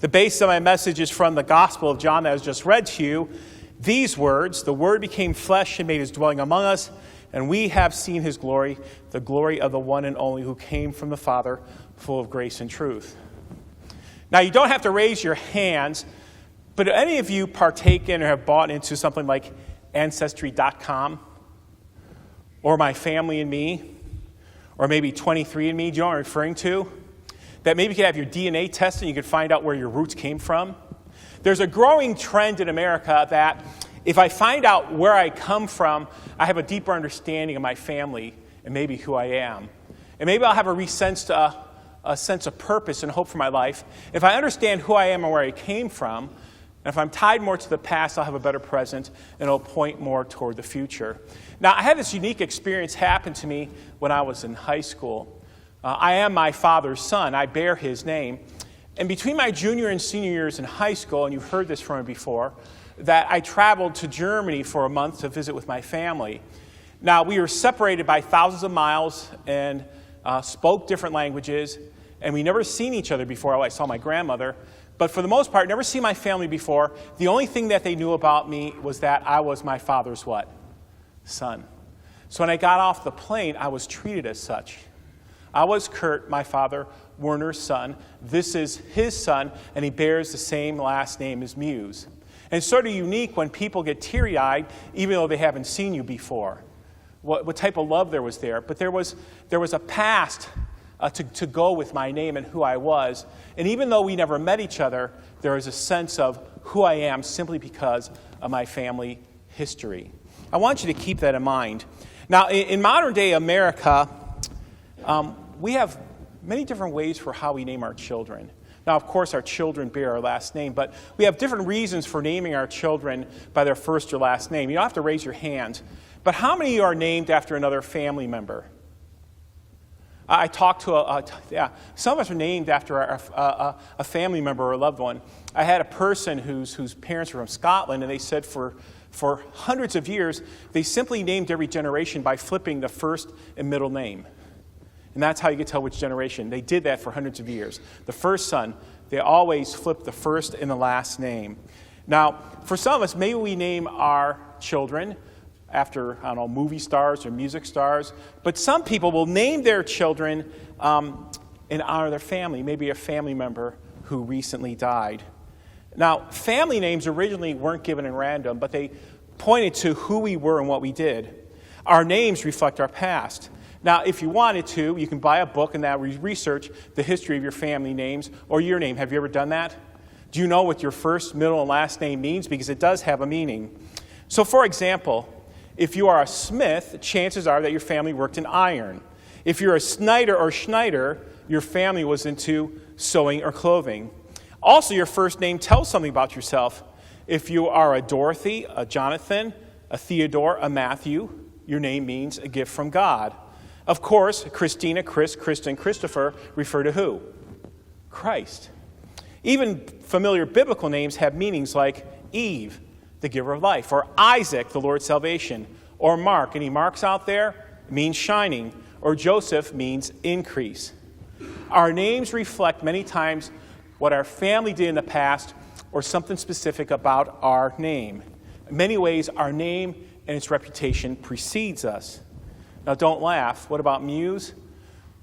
The base of my message is from the Gospel of John that was just read to you. These words, the Word became flesh and made his dwelling among us, and we have seen his glory, the glory of the one and only who came from the Father, full of grace and truth. Now, you don't have to raise your hands, but do any of you partake in or have bought into something like Ancestry.com or My Family and Me or maybe 23andMe? Do you know what I'm referring to? That maybe you could have your DNA tested and you could find out where your roots came from. There's a growing trend in America that if I find out where I come from, I have a deeper understanding of my family and maybe who I am. And maybe I'll have a sense of purpose and hope for my life. If I understand who I am and where I came from, and if I'm tied more to the past, I'll have a better present, and it'll point more toward the future. Now, I had this unique experience happen to me when I was in high school. I am my father's son. I bear his name. And between my junior and senior years in high school, and you've heard this from me before, that I traveled to Germany for a month to visit with my family. Now, we were separated by thousands of miles and spoke different languages, and we never seen each other before. I saw my grandmother. But for the most part, never seen my family before. The only thing that they knew about me was that I was my father's what? Son. So when I got off the plane, I was treated as such. I was Kurt, my father, Werner's son. This is his son, and he bears the same last name as Mews. And it's sort of unique when people get teary-eyed, even though they haven't seen you before. What type of love there was there. But there was a past to go with my name and who I was. And even though we never met each other, there is a sense of who I am simply because of my family history. I want you to keep that in mind. Now, in modern-day America, we have many different ways for how we name our children. Now, of course, our children bear our last name, but we have different reasons for naming our children by their first or last name. You don't have to raise your hand. But how many of you are named after another family member? I talked to some of us are named after a family member or a loved one. I had a person whose parents were from Scotland, and they said for hundreds of years, they simply named every generation by flipping the first and middle name. And that's how you could tell which generation. They did that for hundreds of years. The first son, they always flipped the first and the last name. Now, for some of us, maybe we name our children after, I don't know, movie stars or music stars. But some people will name their children in honor of their family, maybe a family member who recently died. Now, family names originally weren't given in random, but they pointed to who we were and what we did. Our names reflect our past. Now, if you wanted to, you can buy a book and that research the history of your family names or your name. Have you ever done that? Do you know what your first, middle, and last name means? Because it does have a meaning. So, for example, if you are a Smith, chances are that your family worked in iron. If you're a Snyder or Schneider, your family was into sewing or clothing. Also, your first name tells something about yourself. If you are a Dorothy, a Jonathan, a Theodore, a Matthew, your name means a gift from God. Of course, Christina, Chris, Kristen, Christopher refer to who? Christ. Even familiar biblical names have meanings like Eve, the giver of life, or Isaac, the Lord's salvation, or Mark. Any Marks out there? Means shining. Or Joseph means increase. Our names reflect many times what our family did in the past or something specific about our name. In many ways, our name and its reputation precedes us. Now, don't laugh. What about Mews?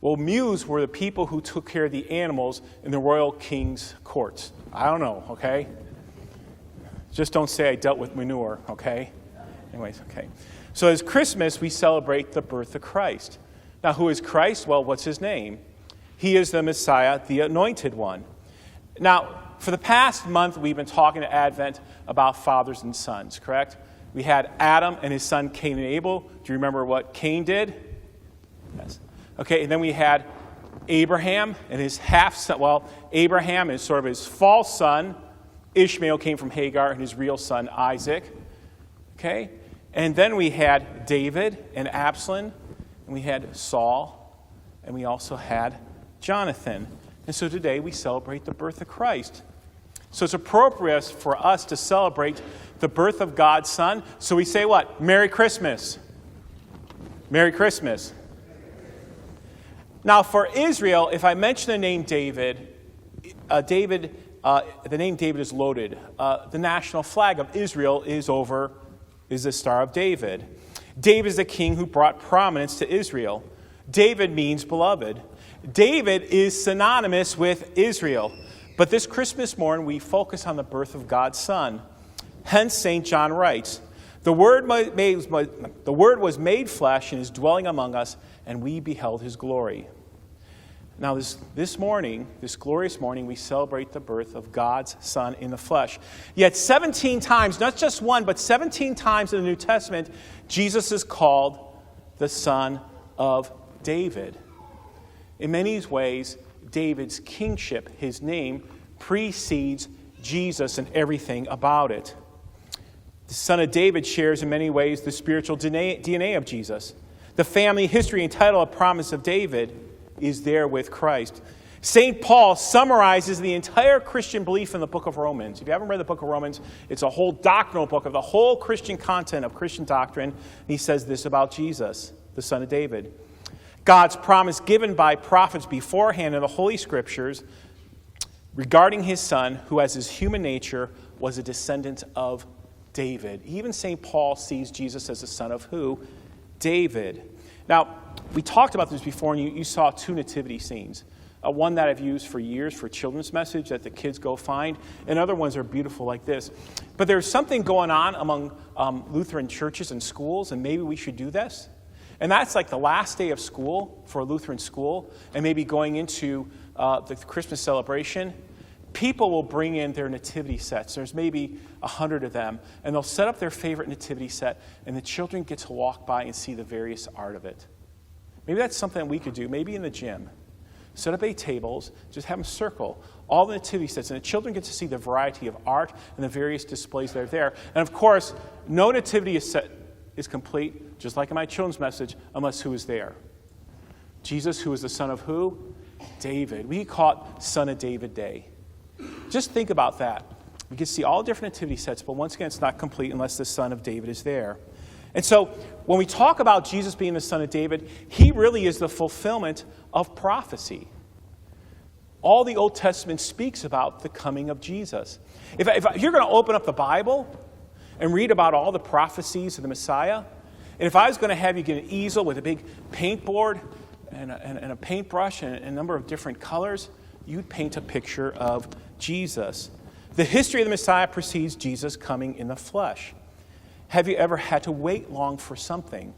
Well, Mews were the people who took care of the animals in the royal king's courts. I don't know, okay? Just don't say I dealt with manure, okay? Anyways, okay. So as Christmas, we celebrate the birth of Christ. Now, who is Christ? Well, what's his name? He is the Messiah, the Anointed One. Now, for the past month, we've been talking to Advent about fathers and sons, correct? We had Adam and his son Cain and Abel. Do you remember what Cain did? Yes. Okay, and then we had Abraham and his half-son. Well, Abraham is sort of his false son. Ishmael came from Hagar, and his real son, Isaac. Okay? And then we had David and Absalom, and we had Saul, and we also had Jonathan. And so today we celebrate the birth of Christ. So it's appropriate for us to celebrate the birth of God's Son. So we say what? Merry Christmas. Merry Christmas. Now for Israel, if I mention the name David, David the name David is loaded. The national flag of Israel is the Star of David. David is the king who brought prominence to Israel. David means beloved. David is synonymous with Israel. But this Christmas morn, we focus on the birth of God's Son. Hence, St. John writes, the Word was made flesh and is dwelling among us, and we beheld his glory. Now, this morning, this glorious morning, we celebrate the birth of God's Son in the flesh. Yet 17 times, not just one, but 17 times in the New Testament, Jesus is called the Son of David. In many ways, David's kingship, his name, precedes Jesus and everything about it. The Son of David shares in many ways the spiritual DNA of Jesus. The family history and title of promise of David is there with Christ. St. Paul summarizes the entire Christian belief in the book of Romans. If you haven't read the book of Romans, it's a whole doctrinal book of the whole Christian content of Christian doctrine. He says this about Jesus, the Son of David. God's promise given by prophets beforehand in the Holy Scriptures regarding his Son, who as his human nature was a descendant of David. Even St. Paul sees Jesus as the son of who? David. Now, we talked about this before, and you saw two nativity scenes. One that I've used for years for children's message that the kids go find, and other ones are beautiful like this. But there's something going on among Lutheran churches and schools, and maybe we should do this. And that's like the last day of school for a Lutheran school, and maybe going into the Christmas celebration. People will bring in their nativity sets. There's maybe 100 of them, and they'll set up their favorite nativity set, and the children get to walk by and see the various art of it. Maybe that's something we could do, maybe in the gym. Set up 8 tables, just have them circle all the nativity sets, and the children get to see the variety of art and the various displays that are there. And of course, no nativity is complete, just like in my children's message, unless who is there? Jesus, who is the son of who? David. We call it Son of David Day. Just think about that. We can see all different nativity sets, but once again, it's not complete unless the Son of David is there. And so, when we talk about Jesus being the Son of David, he really is the fulfillment of prophecy. All the Old Testament speaks about the coming of Jesus. If you're going to open up the Bible and read about all the prophecies of the Messiah, and if I was going to have you get an easel with a big paintboard and a paintbrush and a number of different colors, you'd paint a picture of Jesus. The history of the Messiah precedes Jesus coming in the flesh. Have you ever had to wait long for something?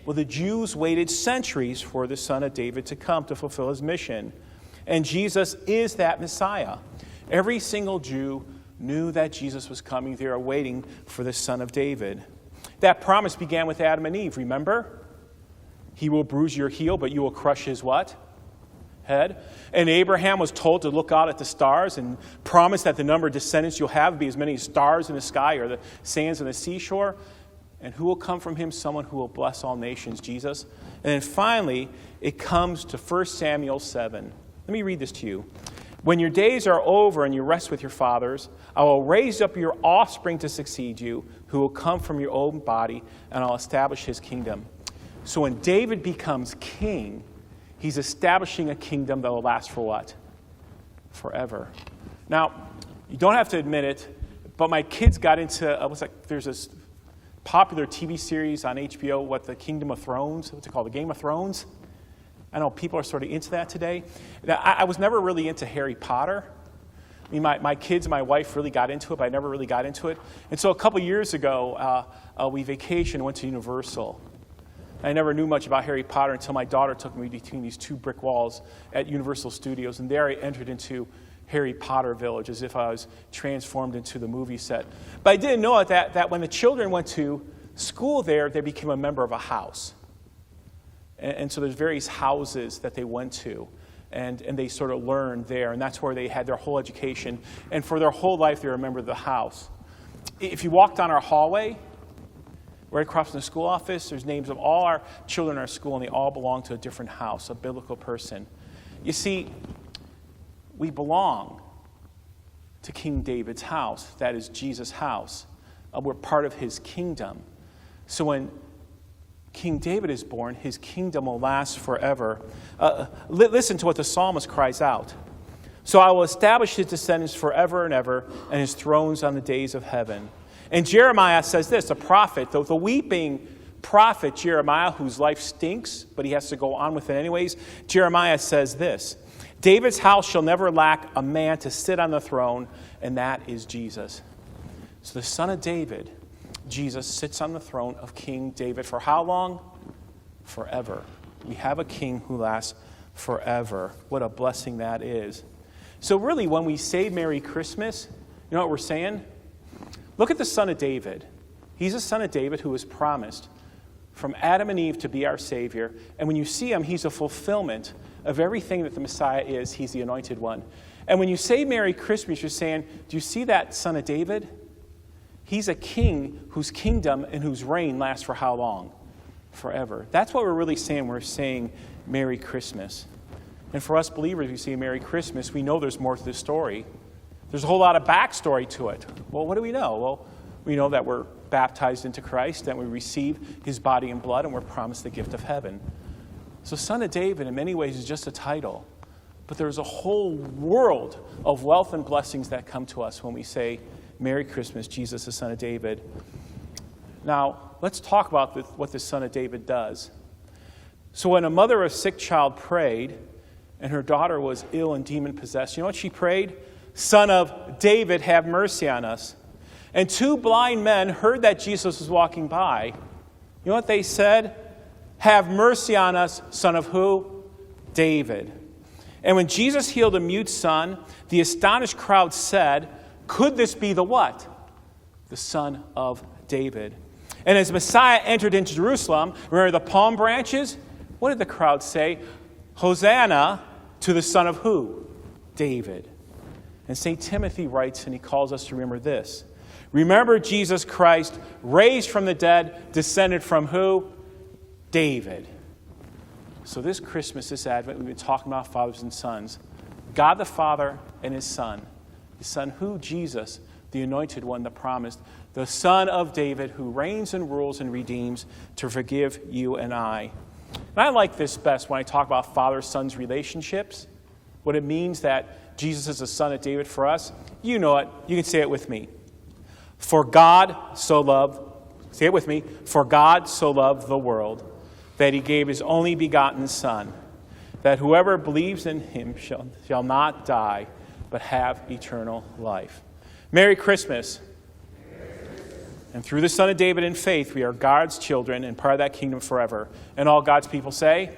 Well, the Jews waited centuries for the Son of David to come to fulfill his mission. And Jesus is that Messiah. Every single Jew knew that Jesus was coming. They were waiting for the Son of David. That promise began with Adam and Eve, remember? He will bruise your heel, but you will crush his what? Head. And Abraham was told to look out at the stars and promise that the number of descendants you'll have will be as many stars in the sky or the sands on the seashore. And who will come from him? Someone who will bless all nations, Jesus. And then finally, it comes to 1 Samuel 7. Let me read this to you. When your days are over and you rest with your fathers, I will raise up your offspring to succeed you, who will come from your own body, and I'll establish his kingdom. So when David becomes king, he's establishing a kingdom that will last for what? Forever. Now, you don't have to admit it, but my kids got into, there's this popular TV series on HBO, the Kingdom of Thrones, what's it called, the Game of Thrones? I know people are sort of into that today. Now, I was never really into Harry Potter. I mean, my kids and my wife really got into it, but I never really got into it. And so a couple years ago, we vacationed and went to Universal. I never knew much about Harry Potter until my daughter took me between these 2 brick walls at Universal Studios, and there I entered into Harry Potter Village as if I was transformed into the movie set. But I didn't know that when the children went to school there, they became a member of a house. And so there's various houses that they went to, and they sort of learned there, and that's where they had their whole education. And for their whole life, they were a member of the house. If you walk down our hallway, right across from the school office, there's names of all our children in our school, and they all belong to a different house, a biblical person. You see, we belong to King David's house. That is Jesus' house. We're part of his kingdom. So when King David is born, his kingdom will last forever. Listen to what the psalmist cries out. So I will establish his descendants forever and ever, and his thrones on the days of heaven. And Jeremiah says this, a prophet, the weeping prophet Jeremiah, whose life stinks, but he has to go on with it anyways. Jeremiah says this, David's house shall never lack a man to sit on the throne, and that is Jesus. So the son of David, Jesus, sits on the throne of King David for how long? Forever. We have a king who lasts forever. What a blessing that is. So really, when we say Merry Christmas, you know what we're saying? Look at the son of David. He's a son of David who was promised from Adam and Eve to be our Savior. And when you see him, he's a fulfillment of everything that the Messiah is. He's the anointed one. And when you say Merry Christmas, you're saying, do you see that son of David? He's a king whose kingdom and whose reign lasts for how long? Forever. That's what we're really saying. We're saying Merry Christmas. And for us believers, we say Merry Christmas. We know there's more to the story. There's a whole lot of backstory to it. Well, what do we know? Well, we know that we're baptized into Christ, that we receive his body and blood, and we're promised the gift of heaven. So Son of David, in many ways, is just a title. But there's a whole world of wealth and blessings that come to us when we say, Merry Christmas, Jesus, the Son of David. Now, let's talk about what the Son of David does. So when a mother of a sick child prayed, and her daughter was ill and demon-possessed, you know what she prayed? Son of David, have mercy on us. And two blind men heard that Jesus was walking by. You know what they said? Have mercy on us, son of who? David. And when Jesus healed a mute son, the astonished crowd said, could this be the what? The Son of David. And as Messiah entered into Jerusalem, remember the palm branches? What did the crowd say? Hosanna to the Son of who? David. And St. Timothy writes, and he calls us to remember this. Remember Jesus Christ, raised from the dead, descended from who? David. So this Christmas, this Advent, we've been talking about fathers and sons. God the Father and his Son. His Son who? Jesus, the anointed one, the promised. The Son of David who reigns and rules and redeems to forgive you and I. And I like this best when I talk about father-son's relationships. What it means that Jesus is the Son of David for us. You know it. You can say it with me. For God so loved, say it with me, for God so loved the world that he gave his only begotten Son, that whoever believes in him shall not die, but have eternal life. Merry Christmas. And through the Son of David in faith, we are God's children and part of that kingdom forever. And all God's people say,